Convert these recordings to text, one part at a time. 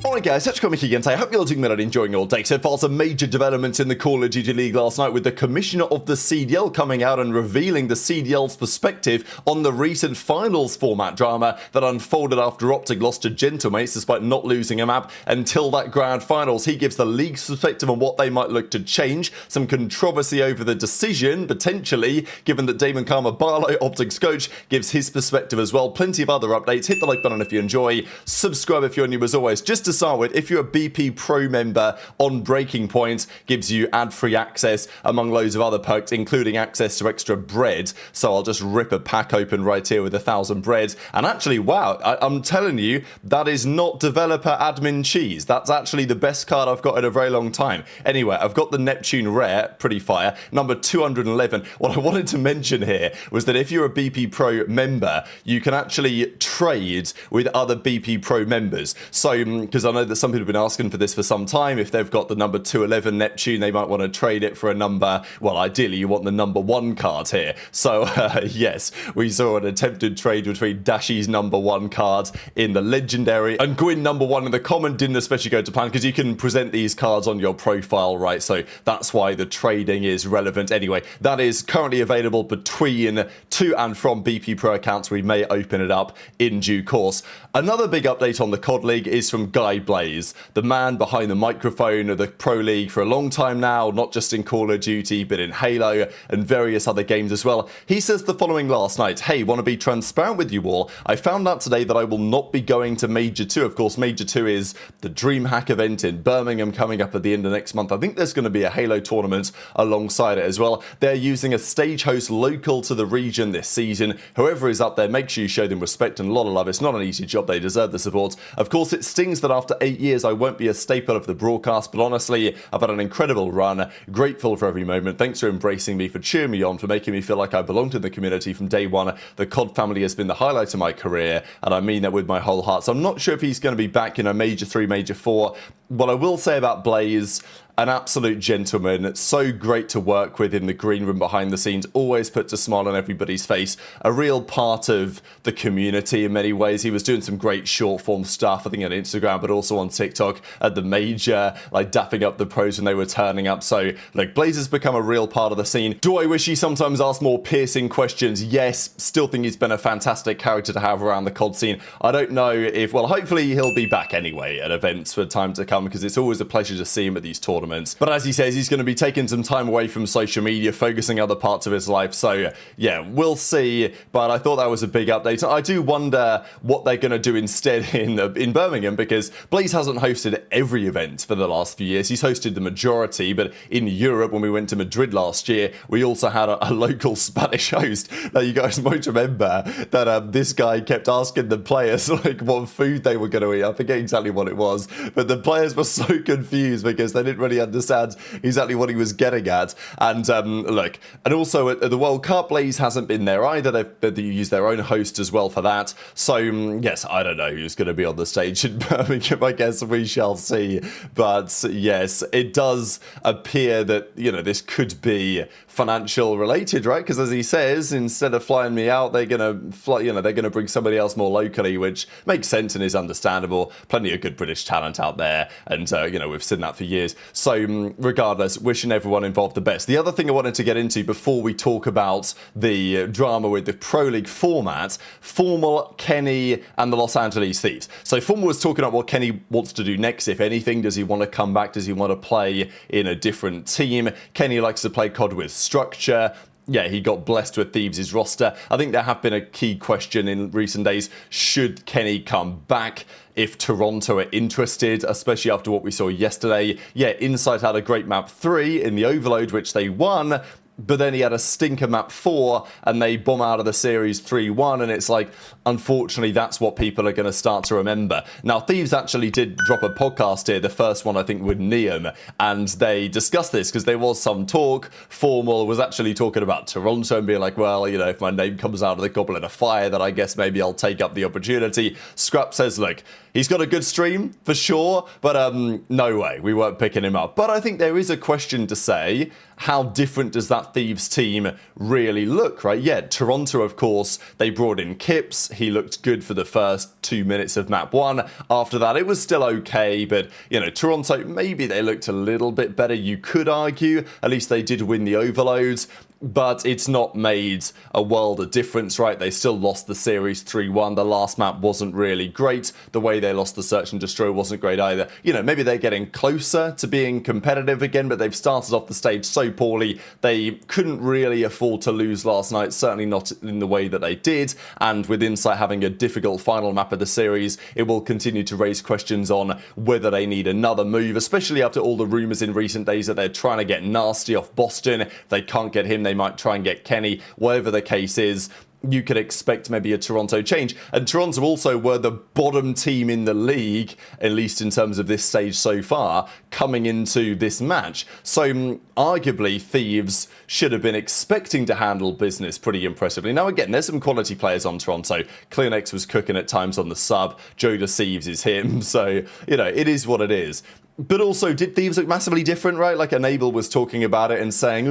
Alright guys, TacticalRab again. I hope you're all doing well and enjoying your day so far. Some major developments in the Call of Duty League last night with the commissioner of the CDL coming out and revealing the CDL's perspective on the recent finals format drama that unfolded after OpTic lost to Gentlemates despite not losing a map until that grand finals. He gives the league's perspective on what they might look to change, some controversy over the decision, potentially, given that Damon Karma Barlow, OpTic's coach, gives his perspective as well. Plenty of other updates. Hit the like button if you enjoy, subscribe if you're new as always. Just to start with, if you're a BP Pro member on Breaking Point, gives you ad-free access among loads of other perks, including access to extra bread. So I'll just rip a pack open right here with 1,000 bread. And actually, wow, I'm telling you, that is not developer admin cheese. That's actually the best card I've got in a very long time. Anyway, I've got the Neptune rare, pretty fire, number 211. What I wanted to mention here was that if you're a BP Pro member, you can actually trade with other BP Pro members. So, because I know that some people have been asking for this for some time, if they've got the number 211 Neptune, they might want to trade it for a number, well, ideally you want the number 1 card here. So, yes, we saw an attempted trade between Dashy's number 1 card in the Legendary and Gwinn number 1 in the Common. Didn't especially go to plan because you can present these cards on your profile, right? So that's why the trading is relevant. Anyway, that is currently available between to and from BP Pro accounts. We may open it up in due course. Another big update on the COD League is from Guy Blaze, the man behind the microphone of the Pro League for a long time now, not just in Call of Duty, but in Halo and various other games as well. He says the following last night: "Hey, want to be transparent with you all. I found out today that I will not be going to Major 2. Of course, Major 2 is the DreamHack event in Birmingham coming up at the end of next month. I think there's going to be a Halo tournament alongside it as well. They're using a stage host local to the region this season. Whoever is up there, make sure you show them respect and a lot of love. It's not an easy job. They deserve the support. Of course, it stings that after 8 years I won't be a staple of the broadcast, but honestly, I've had an incredible run. Grateful for every moment. Thanks for embracing me, for cheering me on, for making me feel like I belonged in the community from day one. The COD family has been the highlight of my career, and I mean that with my whole heart." So I'm not sure if he's going to be back in a Major 3, Major 4. What I will say about Blaze, an absolute gentleman, so great to work with in the green room behind the scenes, always puts a smile on everybody's face, a real part of the community in many ways. He was doing some great short form stuff, I think on Instagram, but also on TikTok at the Major, like dapping up the pros when they were turning up. So, like, Blaze has become a real part of the scene. Do I wish he sometimes asked more piercing questions? Yes. Still think he's been a fantastic character to have around the COD scene. I don't know if, well, hopefully he'll be back anyway at events for time to come, because it's always a pleasure to see him at these tournaments. But as he says, he's going to be taking some time away from social media, focusing other parts of his life. So yeah, we'll see. But I thought that was a big update. I do wonder what they're going to do instead in Birmingham, because Blaze hasn't hosted every event for the last few years. He's hosted the majority, but in Europe, when we went to Madrid last year, we also had a local Spanish host. Now, you guys might remember that this guy kept asking the players like what food they were going to eat. I forget exactly what it was, but the players were so confused because they didn't really understand exactly what he was getting at. And look, and also at the World Cup, Blaze hasn't been there either. They've used their own host as well for that. So yes, I don't know who's going to be on the stage in Birmingham. I guess we shall see. But yes, it does appear that, you know, this could be financial related, right? Because as he says, instead of flying me out, they're gonna fly, you know, they're gonna bring somebody else more locally, which makes sense and is understandable. Plenty of good British talent out there, and you know, we've seen that for years. So regardless, wishing everyone involved the best. The other thing I wanted to get into before we talk about the drama with the Pro League format, Formal, Kenny, and the Los Angeles Thieves. So Formal was talking about what Kenny wants to do next, if anything. Does he want to come back? Does he want to play in a different team? Kenny likes to play COD with structure. Yeah, he got blessed with Thieves' roster. I think there have been a key question in recent days. Should Kenny come back if Toronto are interested, especially after what we saw yesterday? Yeah, Insight had a great map 3 in the Overload, which they won. But then he had a stinker map 4 and they bomb out of the series 3-1, and it's like, unfortunately, that's what people are going to start to remember. Now, Thieves actually did drop a podcast here, the first one, I think, with Nium, and they discussed this because there was some talk. Formal was actually talking about Toronto and being like, well, you know, if my name comes out of the Goblet of Fire, then I guess maybe I'll take up the opportunity. Scrap says, look, he's got a good stream, for sure, but no way, we weren't picking him up. But I think there is a question to say, how different does that that Thieves team really look, right? Yeah, Toronto, of course, they brought in Kips. He looked good for the first 2 minutes of map 1. After that, it was still okay, but, you know, Toronto, maybe they looked a little bit better, you could argue. At least they did win the overloads. But it's not made a world of difference, right? They still lost the series 3-1. The last map wasn't really great. The way they lost the Search and Destroy wasn't great either. You know, maybe they're getting closer to being competitive again, but they've started off the stage so poorly. They couldn't really afford to lose last night, certainly not in the way that they did. And with Insight having a difficult final map of the series, it will continue to raise questions on whether they need another move, especially after all the rumours in recent days that they're trying to get Nasty off Boston. If they can't get him, they might try and get Kenny. Whatever the case is, you could expect maybe a Toronto change. And Toronto also were the bottom team in the league, at least in terms of this stage so far, coming into this match. So arguably, Thieves should have been expecting to handle business pretty impressively. Now again, there's some quality players on Toronto. CleanX was cooking at times on the sub. JoeDeceives is him. So, you know, it is what it is. But also, did Thieves look massively different, right? Like Enable was talking about it and saying,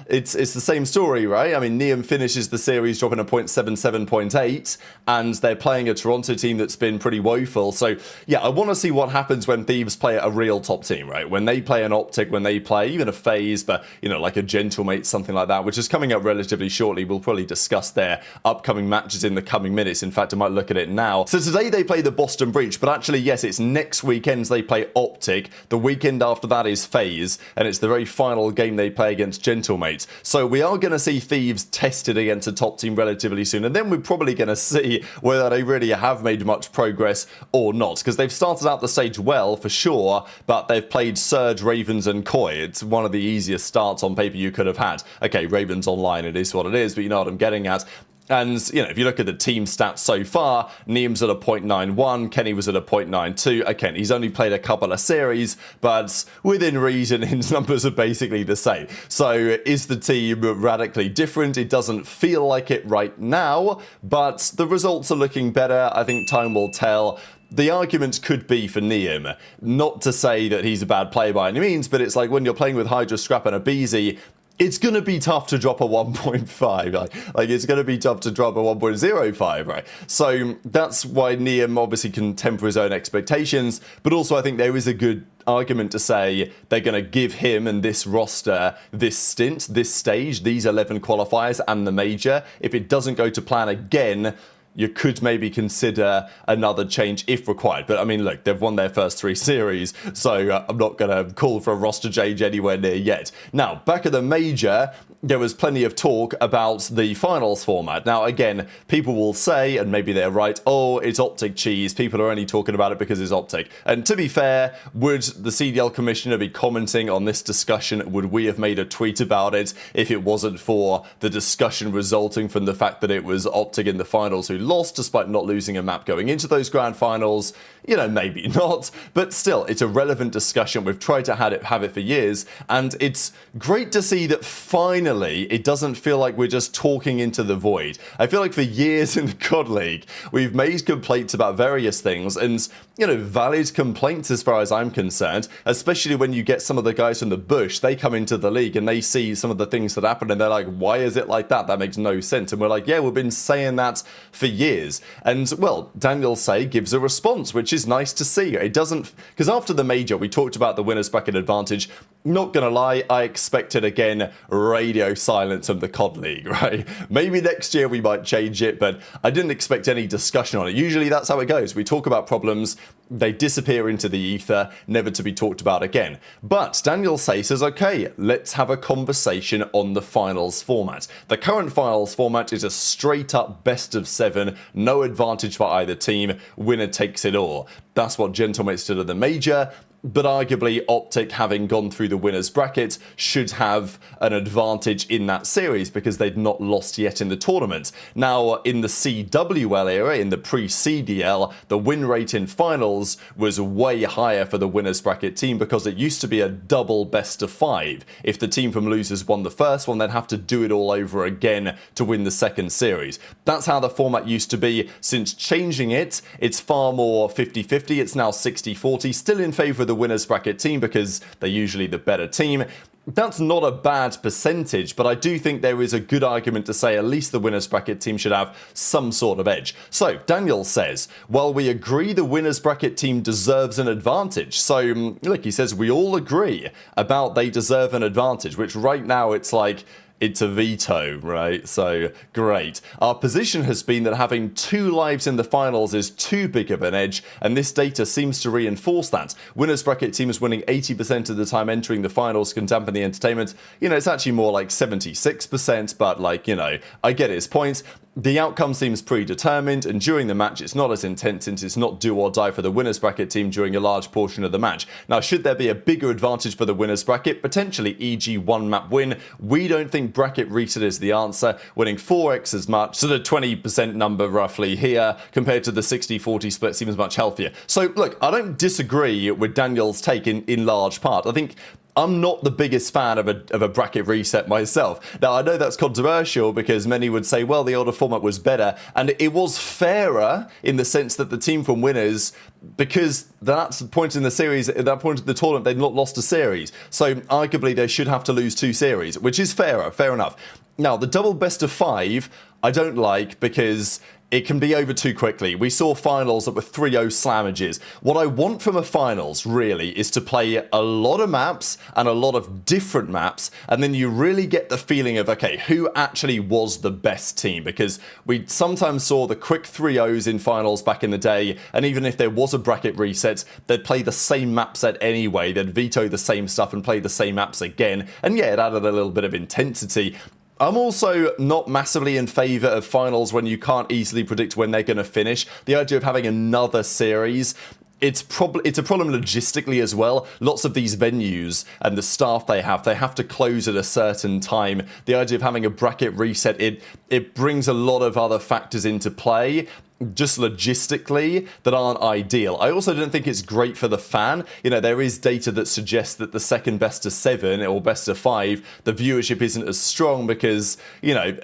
it's the same story, right? I mean, Nium finishes the series dropping a 0.77, 0.8, and they're playing a Toronto team that's been pretty woeful. So, yeah, I want to see what happens when Thieves play a real top team, right? When they play an OpTic, when they play even a FaZe, but, you know, like a Gentlemate, something like that, which is coming up relatively shortly. We'll probably discuss their upcoming matches in the coming minutes. In fact, I might look at it now. So today they play the Boston Breach, but actually, yes, it's next weekend they play OpTic. The weekend after that is FaZe, and it's the very final game they play against Gentlemate. So we are going to see Thieves tested against a top team relatively soon, and then we're probably going to see whether they really have made much progress or not, because they've started out the stage well, for sure, but they've played Surge, Ravens, and Koi. It's one of the easiest starts on paper you could have had. Okay, Ravens online, it is what it is, but you know what I'm getting at. And, you know, if you look at the team stats so far, Nium's at a 0.91, Kenny was at a 0.92. Again, he's only played a couple of series, but within reason, his numbers are basically the same. So is the team radically different? It doesn't feel like it right now, but the results are looking better. I think time will tell. The argument could be for Nium, not to say that he's a bad player by any means, but it's like when you're playing with HyDra, Scrappy, and aBeZy, it's going to be tough to drop a 1.5. Like it's going to be tough to drop a 1.05, right? So that's why Nium obviously can temper his own expectations, but also I think there is a good argument to say they're going to give him and this roster this stint, this stage, these 11 qualifiers and the major. If it doesn't go to plan again, you could maybe consider another change if required. But I mean, look, they've won their first 3 series, so I'm not going to call for a roster change anywhere near yet. Now, back at the major, there was plenty of talk about the finals format. Now, again, people will say, and maybe they're right, oh, it's OpTic cheese. People are only talking about it because it's OpTic. And to be fair, would the CDL commissioner be commenting on this discussion? Would we have made a tweet about it if it wasn't for the discussion resulting from the fact that it was OpTic in the finals who lost, despite not losing a map going into those grand finals? You know, maybe not, but still, it's a relevant discussion. We've tried to have it for years, and it's great to see that finally it doesn't feel like we're just talking into the void. I feel like for years in the COD League, we've made complaints about various things, and, you know, valid complaints as far as I'm concerned, especially when you get some of the guys from the bush. They come into the league and they see some of the things that happen, and they're like, why is it like that? That makes no sense. And we're like, yeah, we've been saying that for years. And, well, Daniel Say gives a response, which is nice to see. It doesn't, because after the major, we talked about the winner's bracket advantage. Not gonna lie, I expected, again, radio silence from the COD League, right? Maybe next year we might change it, but I didn't expect any discussion on it. Usually that's how it goes. We talk about problems, they disappear into the ether, never to be talked about again. But Daniel Say says, okay, let's have a conversation on the finals format. The current finals format is a straight up best of 7, no advantage for either team, winner takes it all. That's what Gentlemates did at the major. But arguably, OpTic, having gone through the winner's bracket, should have an advantage in that series because they'd not lost yet in the tournament. Now, in the CWL era, in the pre-CDL, the win rate in finals was way higher for the winner's bracket team because it used to be a double best of 5. If the team from losers won the first one, they'd have to do it all over again to win the second series. That's how the format used to be. Since changing it, it's far more 50-50. It's now 60-40, still in favour of the the winners bracket team because they're usually the better team. That's not a bad percentage, but I do think there is a good argument to say at least the winners bracket team should have some sort of edge. So Daniel says, well, we agree the winners bracket team deserves an advantage. So look, he says we all agree about they deserve an advantage, which right now it's like, it's a veto, right? So, great. Our position has been that having 2 lives in the finals is too big of an edge, and this data seems to reinforce that. Winners bracket teams winning 80% of the time entering the finals can dampen the entertainment. You know, it's actually more like 76%, but like, you know, I get his point. The outcome seems predetermined, and during the match it's not as intense since it's not do or die for the winners bracket team during a large portion of the match. Now, should there be a bigger advantage for the winners bracket? Potentially, e.g. 1 map win. We don't think bracket reset is the answer, winning 4x as much, so the 20% number roughly here, compared to the 60-40 split seems much healthier. So look, I don't disagree with Daniel's take in large part. I think I'm not the biggest fan of a bracket reset myself. Now, I know that's controversial because many would say, well, the older format was better, and it was fairer in the sense that the team from winners, because that's the point in the series, at that point of the tournament, they'd not lost a series. So arguably they should have to lose 2 series, which is fairer, fair enough. Now, the double best of 5, I don't like because it can be over too quickly. We saw finals that were 3-0 slamages. What I want from a finals, really, is to play a lot of maps and a lot of different maps, and then you really get the feeling of, okay, who actually was the best team? Because we sometimes saw the quick 3-0s in finals back in the day, and even if there was a bracket reset, they'd play the same map set anyway. They'd veto the same stuff and play the same maps again, and yeah, it added a little bit of intensity. I'm also not massively in favour of finals when you can't easily predict when they're going to finish. The idea of having another series, it's a problem logistically as well. Lots of these venues and the staff they have to close at a certain time. The idea of having a bracket reset, it brings a lot of other factors into play, just logistically, that aren't ideal. I also don't think it's great for the fan. You know, there is data that suggests that the second best of 7 or best of 5, the viewership isn't as strong because, you know,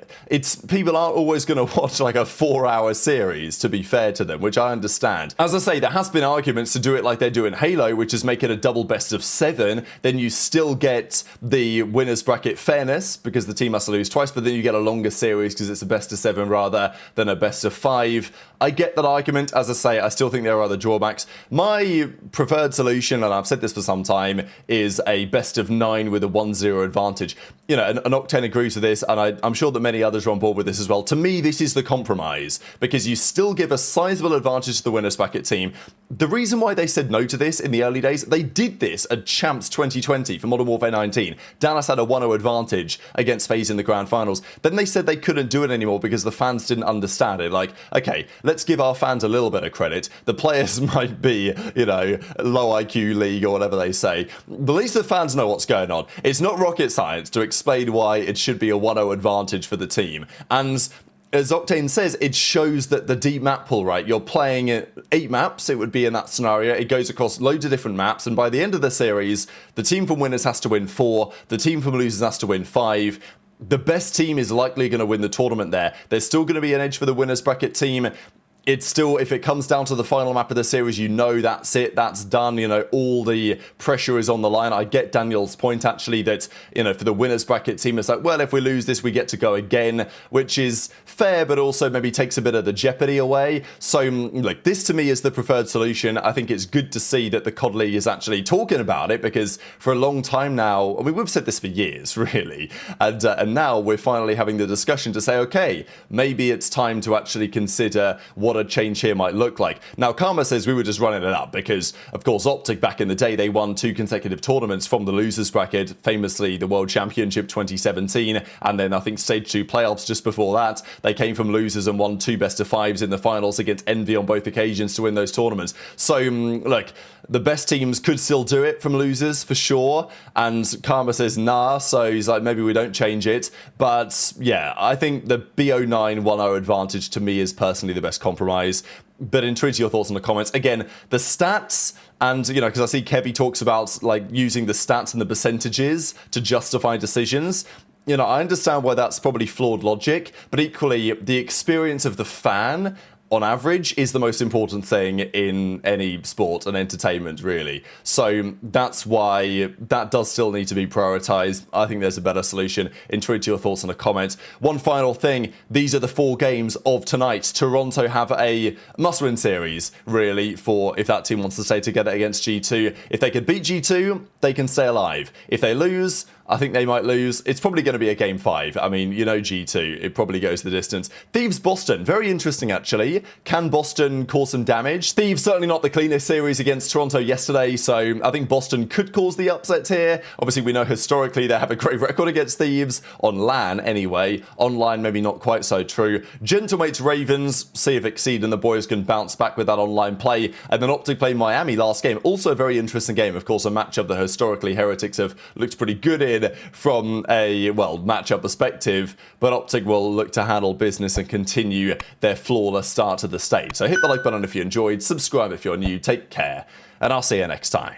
people aren't always going to watch like a 4-hour series, to be fair to them, which I understand. As I say, there has been arguments to do it like they do in Halo, which is make it a double best of 7, then you still get the winners bracket fairness because the team has to lose twice, but then you get a longer series because it's a best of 7 rather than a best of 5. I get that argument. As I say, I still think there are other drawbacks. My preferred solution, and I've said this for some time, is a best of 9 with a 1-0 advantage. You know, and Octane agrees with this, and I'm sure that many others are on board with this as well. To me, this is the compromise, because you still give a sizable advantage to the winners bracket team. The reason why they said no to this in the early days, they did this at Champs 2020 for Modern Warfare 19. Dallas had a 1-0 advantage against FaZe in the grand finals. Then they said they couldn't do it anymore because the fans didn't understand it. Like, okay, let's give our fans a little bit of credit. The players might be, you know, low IQ league or whatever they say, but at least the fans know what's going on. It's not rocket science to explain why it should be a 1-0 advantage for the team. And as Octane says, it shows that the deep map pool, right? You're playing 8 maps, it would be in that scenario. It goes across loads of different maps, and by the end of the series, the team from winners has to win 4, the team from losers has to win 5. The best team is likely going to win the tournament there. There's still going to be an edge for the winners bracket team. It's still, if it comes down to the final map of the series, you know that's it, that's done, you know, all the pressure is on the line. I get Daniel's point, actually, that, you know, for the winners bracket team, it's like, well, if we lose this, we get to go again, which is fair, but also maybe takes a bit of the jeopardy away. So, like, this to me is the preferred solution. I think it's good to see that the COD League is actually talking about it, because for a long time now, I mean, we've said this for years, really, and now we're finally having the discussion to say, okay, maybe it's time to actually consider what a change here might look like. Now, Karma says we were just running it up because, of course, OpTic back in the day, they won 2 consecutive tournaments from the losers bracket, famously the World Championship 2017, and then I think Stage 2 playoffs just before that. They came from losers and won 2 best of 5s in the finals against Envy on both occasions to win those tournaments. So, look, the best teams could still do it from losers for sure, and Karma says nah, so he's like, maybe we don't change it. But yeah, I think the BO9 1-0 advantage to me is personally the best compromise. But intrigued to your thoughts in the comments. Again, the stats, and, you know, because I see Kebby talks about, like, using the stats and the percentages to justify decisions. You know, I understand why that's probably flawed logic, but equally, the experience of the fan, on average, is the most important thing in any sport and entertainment, really. So that's why that does still need to be prioritized. I think there's a better solution. Intrigued to your thoughts in a comment. One final thing, these are the 4 games of tonight. Toronto have a must-win series, really, for if that team wants to stay together against G2. If they could beat G2, they can stay alive. If they lose, I think they might lose. It's probably going to be a game 5. I mean, you know G2. It probably goes the distance. Thieves Boston. Very interesting, actually. Can Boston cause some damage? Thieves certainly not the cleanest series against Toronto yesterday, so I think Boston could cause the upset here. Obviously, we know historically they have a great record against Thieves. On LAN, anyway. Online, maybe not quite so true. Gentlemates Ravens. See if Exceed and the boys can bounce back with that online play. And then OpTic play Miami last game. Also a very interesting game. Of course, a matchup that historically Heretics have looked pretty good in from a, well, matchup perspective, but OpTic will look to handle business and continue their flawless start to the stage. So hit the like button if you enjoyed, subscribe if you're new, take care, and I'll see you next time.